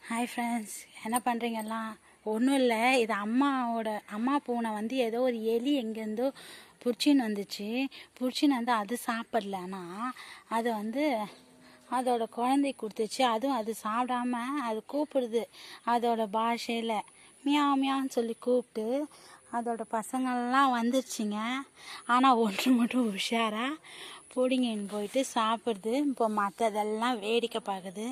Hi friends, என்ன பண்ணுறீங்கலாம்? ஒன்றும் இல்லை, இது அம்மா பூனை வந்து ஏதோ ஒரு எலி எங்கேருந்தோ பிடிச்சின்னு வந்துச்சு. பிடிச்சின்னு வந்து அது சாப்பிடல, ஆனால் அது வந்து அதோட குழந்தை கொடுத்துச்சு. அதுவும் அது சாப்பிடாம அது கூப்பிடுது அதோட பாஷையில், மியாவ் மியான்னு சொல்லி கூப்பிட்டு அதோட பசங்கள்லாம் வந்துருச்சுங்க. ஆனால் ஒன்று மட்டும் உஷாராக பிடிங்கின்னு போயிட்டு சாப்பிடுது. இப்போ மற்றதெல்லாம் வேடிக்கை பார்க்குது.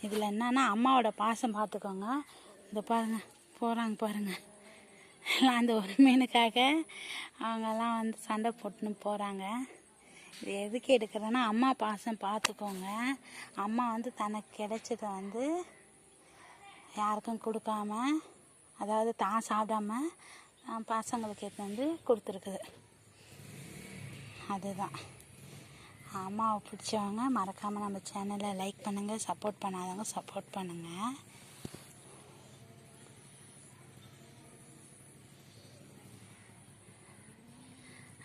இதில் என்னன்னா அம்மாவோட பாசம் பார்த்துக்கோங்க. இந்த பாருங்கள், போகிறாங்க பாருங்கள். எல்லாம் அந்த ஒரு மீனுக்காக அவங்கெல்லாம் வந்து சண்டை போட்டுன்னு போகிறாங்க. இது எதுக்கு எடுக்கிறேன்னா, அம்மா பாசம் பார்த்துக்கோங்க. அம்மா வந்து தனக்கு கிடைச்சதை வந்து யாருக்கும் கொடுக்காம, அதாவது தான் சாப்பிடாம பசங்களுக்கு எடுத்து வந்து கொடுத்துருக்குது. அதுதான். அம்மாவை பிடிச்சவங்க மறக்காமல் நம்ம சேனலை லைக் பண்ணுங்கள், சப்போர்ட் பண்ணாதவங்க சப்போர்ட் பண்ணுங்கள்.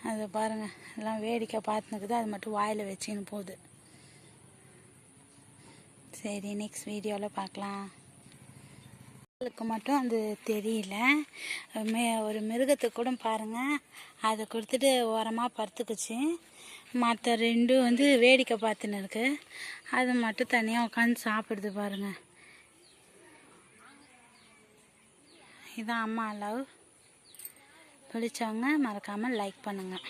அது பாருங்கள், எல்லாம் வேடிக்கை பார்த்துனுக்குது. அது மட்டும் வாயில் வச்சுன்னு போகுது. சரி, நெக்ஸ்ட் வீடியோவில் பார்க்கலாம். அவளுக்கு மட்டும் அது தெரியல. ஒரு மிருகத்துக்கு கூட பாருங்கள், அதை கொடுத்துட்டு ஓரமாக படுத்துக்குச்சு. மற்ற ரெண்டும் வந்து வேடிக்கை பார்த்துன்னு இருக்கு. அது மட்டும் தனியாக உட்காந்து சாப்பிடுது பாருங்கள். இதான் அம்மா லவ். பிடிச்சவங்க மறக்காமல் லைக் பண்ணுங்கள்.